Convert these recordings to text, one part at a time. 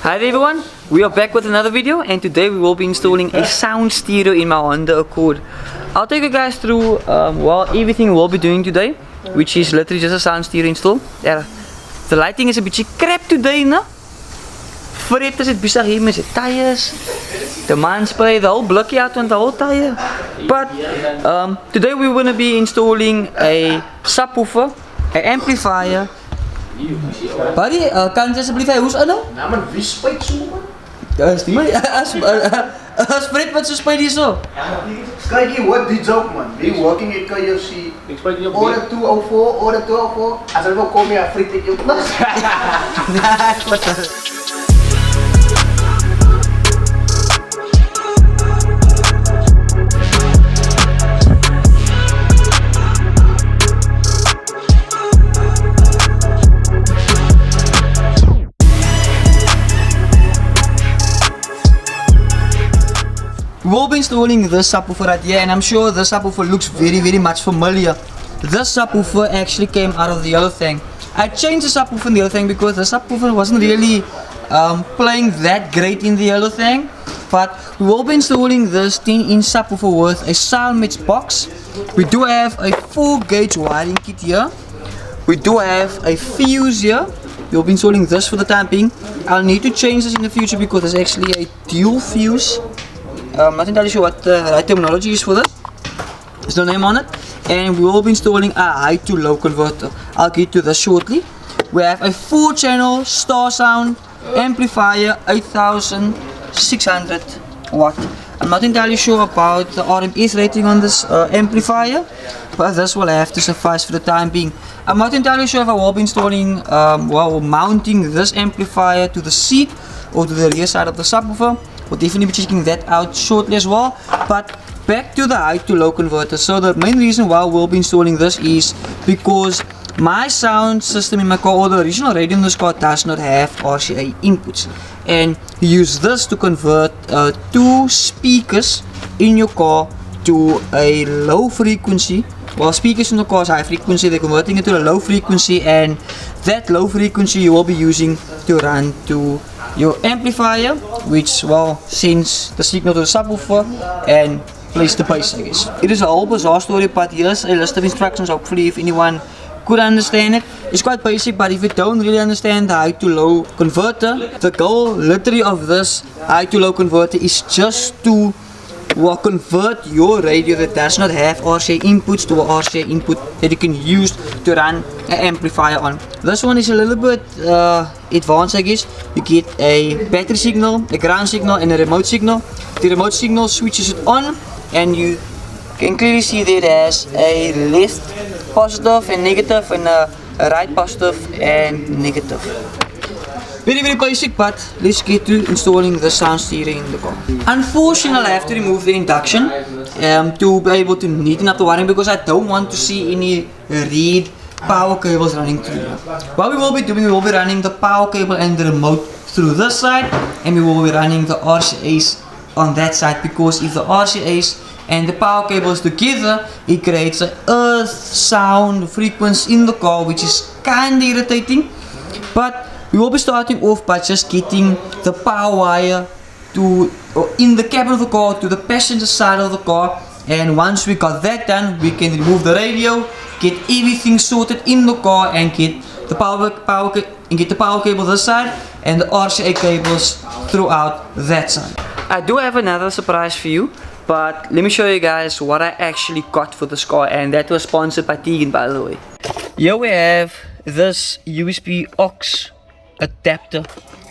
Hi there everyone, we are back with another video, and today we will be installing a sound stereo in my Honda Accord. I'll take you guys through everything we'll be doing today, which is literally just a sound stereo install. Yeah, the lighting is a bit crap today, no? Fred is het bizar hier met zijn tires. The man spray the whole blocky out on the whole tire. But today we're going to be installing a subwoofer, an amplifier. Buddy, kan je alsjeblieft hij hoes aan nou? Nou man, wie spuit zo man? Is die man? Fred met zijn spray hier zo. Kijk hier, what die joke man. Wie working at KFC. Order 204, order 204. Als er wel kom je, friet ik je op. We'll be installing this subwoofer right here, and I'm sure this subwoofer looks very much familiar. This subwoofer actually came out of the yellow thing. I changed the subwoofer in the yellow thing because the subwoofer wasn't really playing that great in the yellow thing. But we will be installing this 10-inch subwoofer with a sound mix box. We do have a 4-gauge wiring kit here. We do have a fuse here. We'll be installing this for the time being. I'll need to change this in the future because there's actually a dual fuse. I'm not entirely sure what the right terminology is for this. There's no name on it. And we will be installing a high to low converter. I'll get to this shortly. We have a 4-channel star sound amplifier, 8600 watt. I'm not entirely sure about the RMS rating on this amplifier, but this will have to suffice for the time being. I'm not entirely sure if I will be installing, mounting this amplifier to the seat or to the rear side of the subwoofer. We'll definitely be checking that out shortly as well. But back to the high to low converter. So the main reason why we'll be installing this is because my sound system in my car, or the original radio in this car, does not have RCA inputs, and you use this to convert 2 speakers in your car to a low frequency. Well, speakers in the car is high frequency, they're converting it to a low frequency, and that low frequency you will be using to run to your amplifier, which sends the signal to the subwoofer and plays the bass, I guess. It is a whole bizarre story, but here's a list of instructions. Hopefully if anyone could understand it. It's quite basic, but if you don't really understand the high to low converter, the goal literally of this high to low converter is just to convert your radio that does not have RCA inputs to an RCA input that you can use to run an amplifier on. This one is a little bit advanced, I guess. You get a battery signal, a ground signal, and a remote signal. The remote signal switches it on, and you can clearly see that it has a left positive and negative, and a right positive and negative. Very basic, but let's get to installing the sound stereo in the car. Unfortunately, I have to remove the induction to be able to neaten up the wiring because I don't want to see any red power cables running through. What we will be doing, we will be running the power cable and the remote through this side, and we will be running the RCAs on that side, because if the RCAs and the power cables together, it creates a earth sound frequency in the car, which is kinda irritating. But we will be starting off by just getting the power wire in the cabin of the car to the passenger side of the car, and once we got that done, we can remove the radio, get everything sorted in the car, and get the power cable this side and the RCA cables throughout that side. I do have another surprise for you, but let me show you guys what I actually got for this car, and that was sponsored by Tegan, by the way. Here we have this USB aux adapter.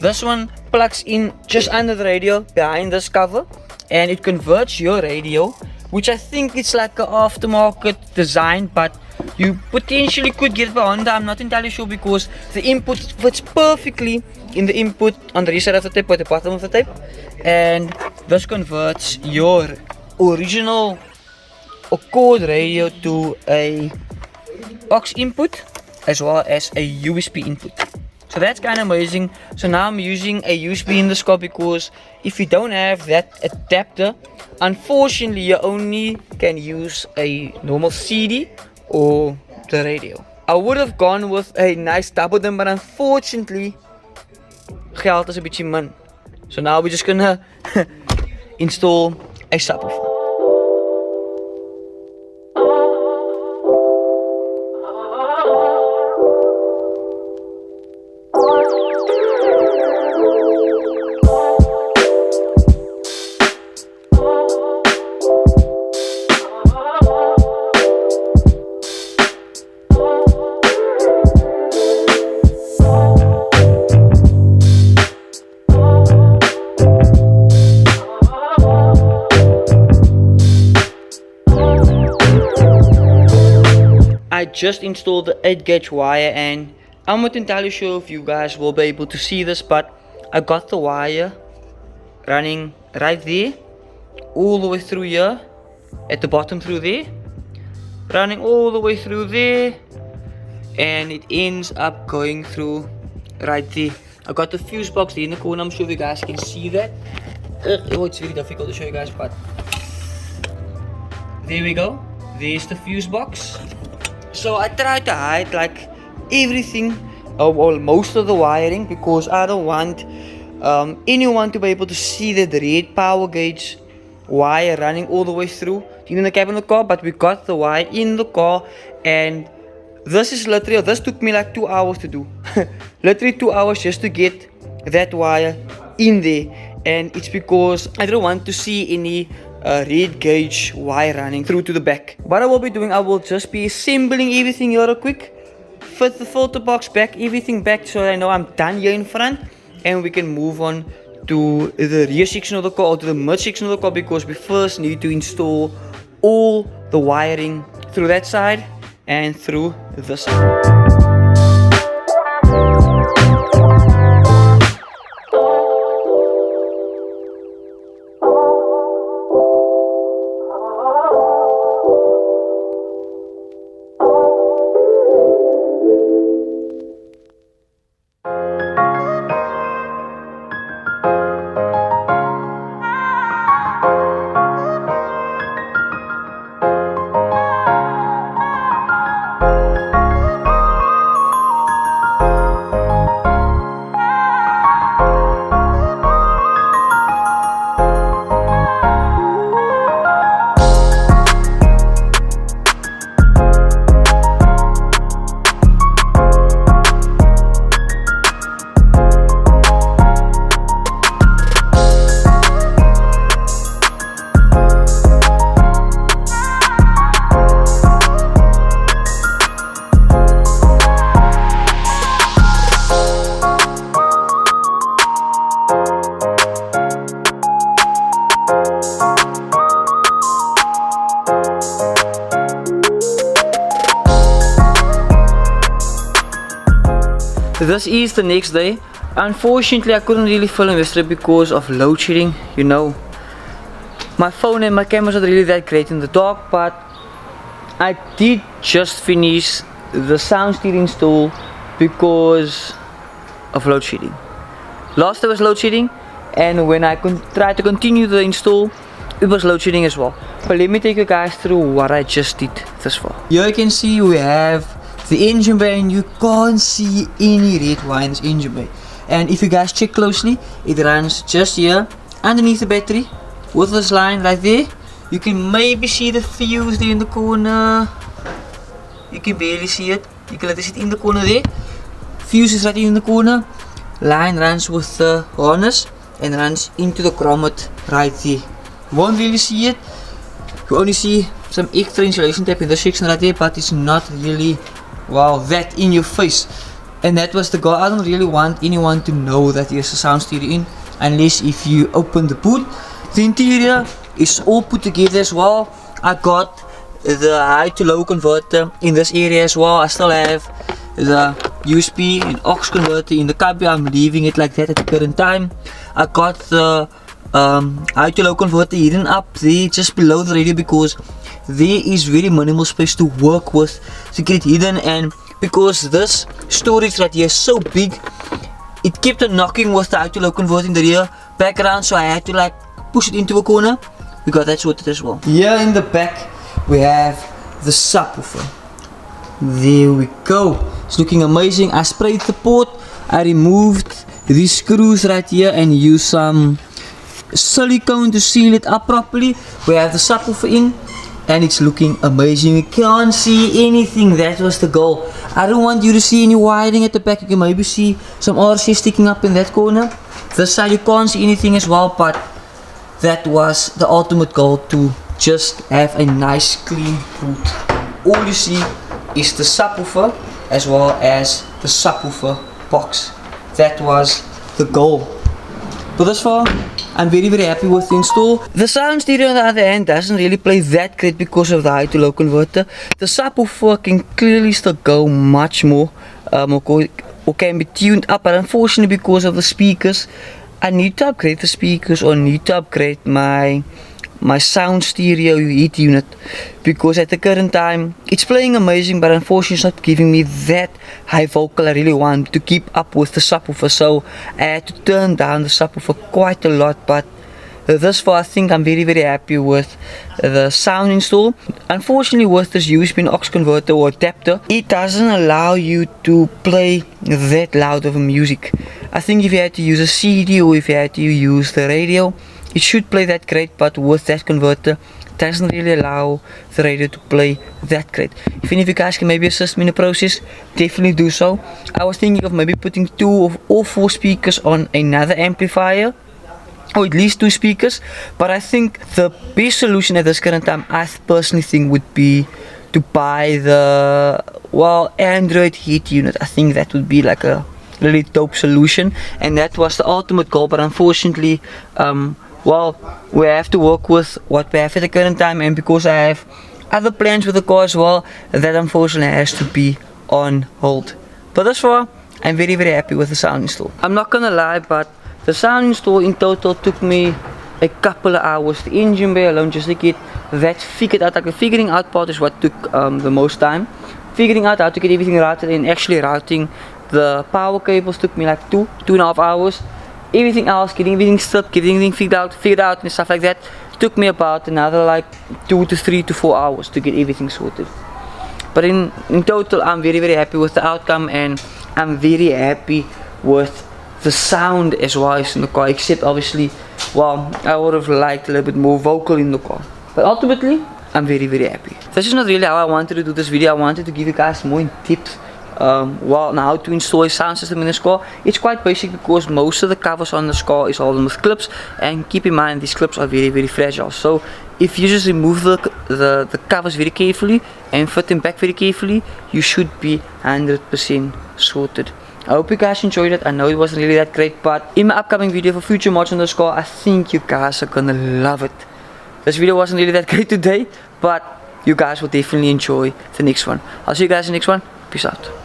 This one plugs in just under the radio behind this cover, and it converts your radio, which I think it's like an aftermarket design, but you potentially could get it by Honda. I'm not entirely sure because the input fits perfectly in the input on the rear side of the tape or the bottom of the tape, and this converts your original Accord radio to a aux input as well as a USB input. So that's kind of amazing. So now I'm using a USB in this car because if you don't have that adapter, unfortunately you only can use a normal CD or the radio. I would have gone with a nice double dim, but unfortunately geld is een beetje min. So now we're just gonna install a subwoofer. I just installed the 8 gauge wire, and I'm not entirely sure if you guys will be able to see this, but I got the wire running right there, all the way through here, at the bottom through there, running all the way through there, and it ends up going through right there. I got the fuse box there in the corner. I'm sure if you guys can see that. Oh, it's very difficult to show you guys, but there we go. There's the fuse box. So I tried to hide like everything, or most of the wiring, because I don't want anyone to be able to see the red power gauge wire running all the way through in the cab of the car. But we got the wire in the car, and this took me like 2 hours to do. Literally 2 hours just to get that wire in there, and it's because I don't want to see any red gauge wire running through to the back. What I will be doing, I will just be assembling everything here real quick, fit the filter box back, everything back, so I know I'm done here in front, and we can move on to the rear section of the car, or to the mid section of the car, because we first need to install all the wiring through that side and through this side. This is the next day. Unfortunately, I couldn't really film yesterday because of load shedding. You know, my phone and my cameras are really that great in the dark, but I did just finish the sound stereo install because of load shedding. Last day was load shedding, and when I tried to continue the install, it was load shedding as well. But let me take you guys through what I just did this far. Here you can see we have the engine bay, and you can't see any red wire in this engine bay. And if you guys check closely, it runs just here underneath the battery with this line right there. You can maybe see the fuse there in the corner. You can barely see it. You can let it sit in the corner there. Fuse is right in the corner. Line runs with the harness and runs into the grommet right there. You won't really see it. You only see some extra insulation tape in this section right there, but it's not really, wow, that in your face. And that was the goal. I don't really want anyone to know that there's a sound stereo in, unless if you open the boot. The interior is all put together as well. I got the high to low converter in this area as well. I still have the USB and aux converter in the cubby. I'm leaving it like that at the current time. I got the high to low converter hidden up there just below the radio, because there is very minimal space to work with to get it hidden, and because this storage right here is so big, it kept on knocking with the high to low converter in the rear background, so I had to like push it into a corner. We got that sorted as well. Here in the back we have the subwoofer. There we go. It's looking amazing. I sprayed the port, I removed these screws right here and use some silicone to seal it up properly. We have the subwoofer in and it's looking amazing. You can't see anything. That was the goal. I don't want you to see any wiring at the back. You can maybe see some RC sticking up in that corner. This side you can't see anything as well, but that was the ultimate goal, to just have a nice clean boot. All you see is the subwoofer as well as the subwoofer box. That was the goal. But thus far, I'm very happy with the install. The sound stereo on the other hand doesn't really play that great because of the high to low converter. The subwoofer can clearly still go much more, or can be tuned up, but unfortunately because of the speakers, I need to upgrade the speakers or need to upgrade my sound stereo heat unit, because at the current time it's playing amazing, but unfortunately it's not giving me that high vocal I really want to keep up with the subwoofer. So I had to turn down the subwoofer quite a lot, but thus far I think I'm very happy with the sound install. Unfortunately with this USB aux converter or adapter, it doesn't allow you to play that loud of a music. I think if you had to use a CD or if you had to use the radio, it should play that great, but with that converter it doesn't really allow the radio to play that great. If any of you guys can maybe assist me in the process, definitely do so. I was thinking of maybe putting 2 or 4 speakers on another amplifier, or at least 2 speakers, but I think the best solution at this current time, I personally think, would be to buy the Android heat unit. I think that would be like a really dope solution, and that was the ultimate goal, but unfortunately we have to work with what we have at the current time, and because I have other plans with the car as well, that unfortunately has to be on hold. But thus far, I'm very happy with the sound install. I'm not gonna lie, but the sound install in total took me a couple of hours. The engine bay alone, just to get that figured out. Like the figuring out part is what took the most time. Figuring out how to get everything routed and actually routing the power cables took me like 2.5 hours. Everything else, getting everything stripped, getting everything figured out and stuff like that, took me about another like 2 to 3 to 4 hours to get everything sorted. But in total, I'm very happy with the outcome, and I'm very happy with the sound as well as in the car, except obviously, I would have liked a little bit more vocal in the car. But ultimately, I'm very happy. This is not really how I wanted to do this video. I wanted to give you guys more in depth on how to install a sound system in this car. It's quite basic because most of the covers on this car is all with clips, and keep in mind these clips are very fragile. So if you just remove the covers very carefully and fit them back very carefully, you should be 100% sorted. I hope you guys enjoyed it. I know it wasn't really that great, but in my upcoming video for future mods on this car, I think you guys are gonna love it. This video wasn't really that great today, but you guys will definitely enjoy the next one. I'll see you guys in the next one. Peace out.